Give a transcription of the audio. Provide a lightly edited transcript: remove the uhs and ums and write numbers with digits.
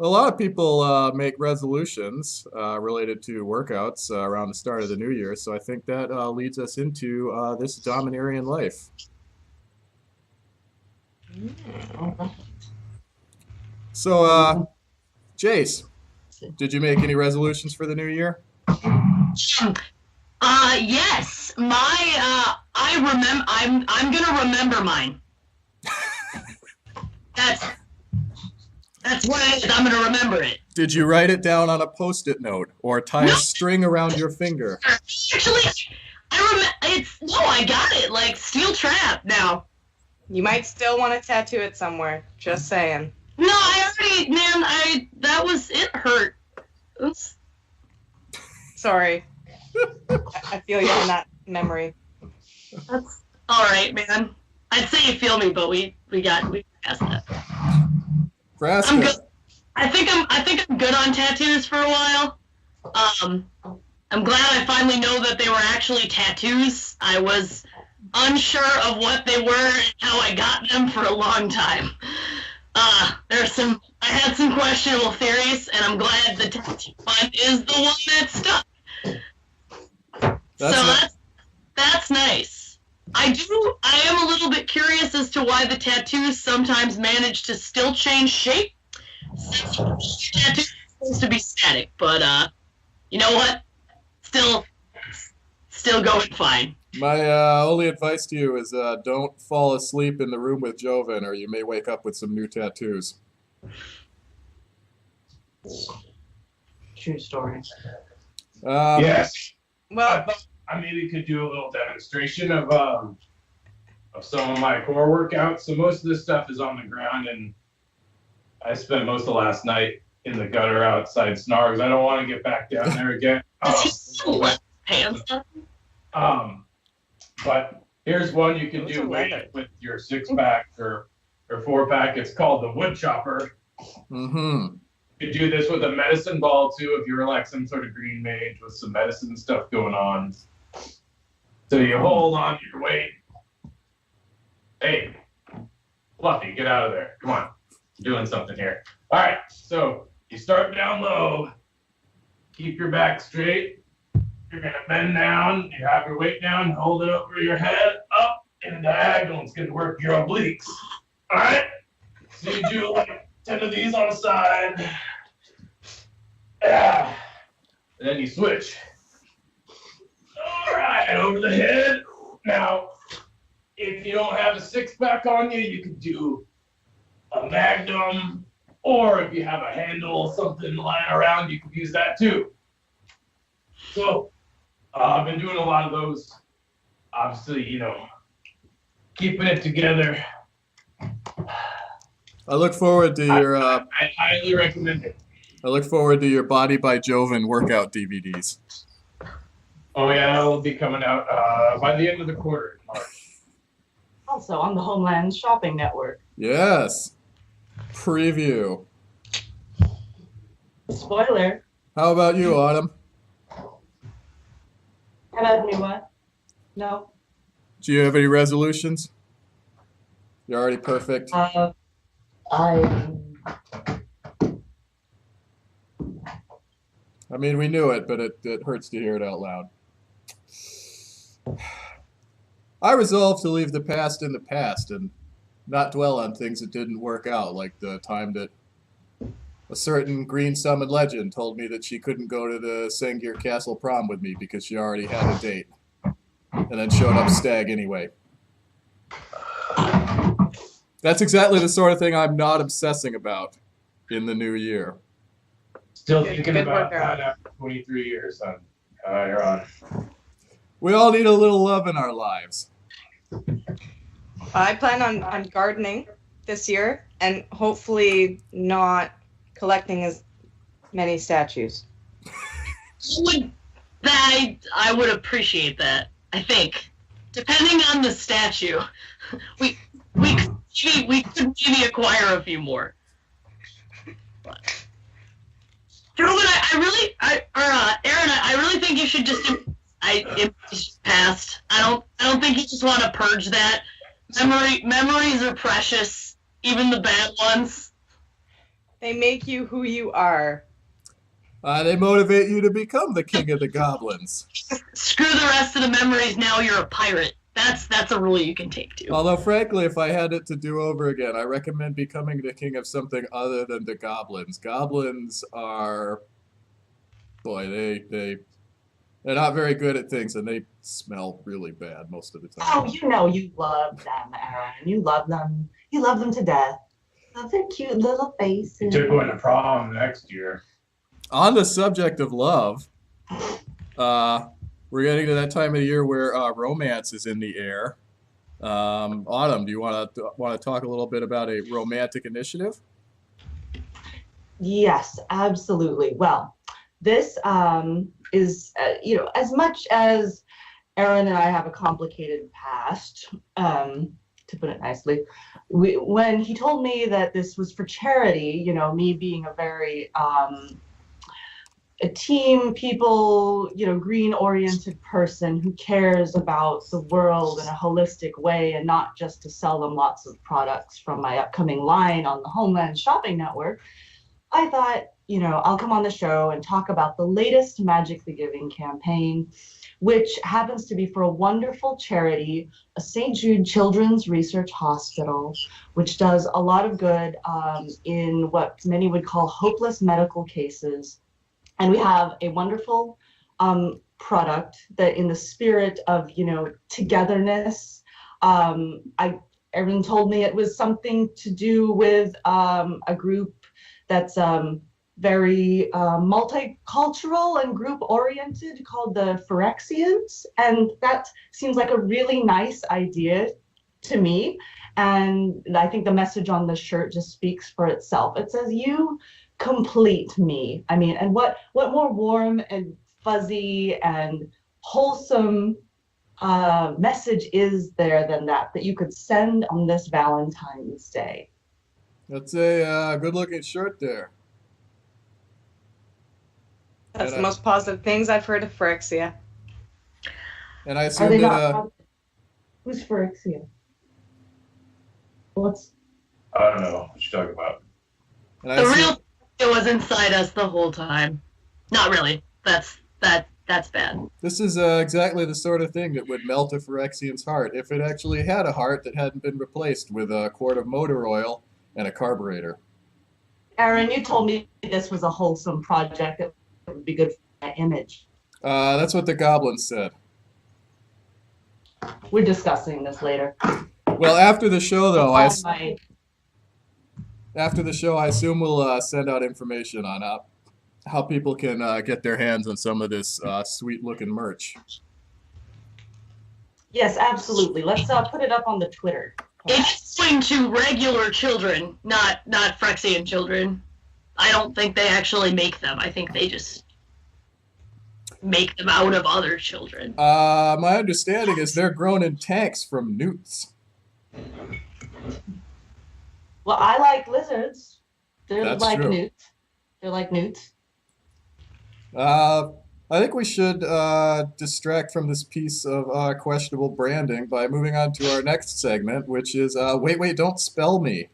A lot of people make resolutions related to workouts around the start of the new year, so I think that leads us into this Dominarian life. So, Jace, did you make any resolutions for the new year? Yes. I remember. I'm gonna remember mine. That's that's what it is. I'm gonna remember it. Did you write it down on a post-it note or tie No, a string around your finger? actually, I remember. I got it. Like steel trap now. You might still want to tattoo it somewhere. Just saying. No, I already, man. That was it. Hurt. Oops. Sorry. I feel you on that memory. That's all right, man. I'd say you feel me, but we passed that. Vraska. I'm good. I think I'm good on tattoos for a while. I'm glad I finally know that they were actually tattoos. I was unsure of what they were and how I got them for a long time. I had some questionable theories, and I'm glad the tattoo one is the one that stuck. That's nice. I am a little bit curious as to why the tattoos sometimes manage to still change shape. Since tattoo is supposed to be static, but you know what? Still going fine. My only advice to you is don't fall asleep in the room with Joven, or you may wake up with some new tattoos. True story. Yes. Well, I thought I maybe could do a little demonstration of some of my core workouts. So most of this stuff is on the ground, and I spent most of last night in the gutter outside Snargs. I don't want to get back down there again. Hands. But here's one you can do with your 6-pack or 4-pack. It's called the wood chopper. Mm-hmm. You could do this with a medicine ball too if you're like some sort of green mage with some medicine stuff going on. So you hold on to your weight. Hey, Fluffy, get out of there. Come on. I'm doing something here. All right, so you start down low. Keep your back straight. You're going to bend down. You have your weight down. Hold it over your head. Up and diagonal. It's going to work your obliques. All right? So you do like 10 of these on the side. Yeah. And then you switch. All right, over the head. Now, if you don't have a 6-pack on you, you can do a magnum. Or if you have a handle, something lying around, you can use that too. So, I've been doing a lot of those. Obviously, keeping it together. I look forward to your. I highly recommend it. I look forward to your Body by Joven workout DVDs. Oh yeah, it'll be coming out by the end of the quarter in March. Also on the Homeland Shopping Network. Yes. Preview. Spoiler. How about you, Autumn? Have I me what? No. Do you have any resolutions? You're already perfect. I mean, we knew it, but it hurts to hear it out loud. I resolved to leave the past in the past and not dwell on things that didn't work out, like the time that a certain green summon legend told me that she couldn't go to the Sengir Castle prom with me because she already had a date, and then showed up stag anyway. That's exactly the sort of thing I'm not obsessing about in the new year. Still thinking about that after 23 years, son. You're on. We all need a little love in our lives. I plan on gardening this year and hopefully not collecting as many statues. I would appreciate that. I think, depending on the statue, we could maybe acquire a few more. Joven, Aaron, I really think you should just embrace past. I don't think you just want to purge that. Memories are precious, even the bad ones. They make you who you are. They motivate you to become the king of the goblins. Screw the rest of the memories. Now you're a pirate. That's a rule you can take too. Although, frankly, if I had it to do over again, I recommend becoming the king of something other than the goblins. Goblins are, boy, they're not very good at things, and they smell really bad most of the time. Oh, you know you love them, Aaron. You love them. You love them to death. Love their cute little faces. You took one to prom next year. On the subject of love, we're getting to that time of the year where romance is in the air. Autumn, do you want to talk a little bit about a romantic initiative? Yes, absolutely. Well, this is, as much as Aaron and I have a complicated past, to put it nicely, when he told me that this was for charity, me being a very a team, people, green-oriented person who cares about the world in a holistic way and not just to sell them lots of products from my upcoming line on the Homeland Shopping Network, I thought, I'll come on the show and talk about the latest Magic the Giving campaign, which happens to be for a wonderful charity, a St. Jude Children's Research Hospital, which does a lot of good in what many would call hopeless medical cases. And we have a wonderful product that, in the spirit of, togetherness, everyone told me it was something to do with a group that's very multicultural and group-oriented called the Phyrexians. And that seems like a really nice idea to me. And I think the message on the shirt just speaks for itself. It says, you complete me. I mean, and what more warm and fuzzy and wholesome message is there than that you could send on this Valentine's Day? That's a good-looking shirt there. That's the most positive things I've heard of Phyrexia. And I Are assume they that not? Who's Phyrexia? What's I don't know what you're talking about. and I The assume, real it was inside us the whole time. Not really. That's bad. this is exactly the sort of thing that would melt a Phyrexian's heart if it actually had a heart that hadn't been replaced with a quart of motor oil and a carburetor. Aaron? You told me this was a wholesome project that would be good for my image. That's what the goblins said. We're discussing this later. Well, after the show, though, My- after the show, I assume we'll send out information on how people can get their hands on some of this sweet-looking merch. Yes, absolutely. Let's put it up on the Twitter. It's going to regular children, not Phyrexian children. I don't think they actually make them. I think they just make them out of other children. My understanding is they're grown in tanks from newts. Well, I like lizards. They're That's like true. newts. They're like newts. I think we should distract from this piece of questionable branding by moving on to our next segment, which is Wait, Don't Spell Me.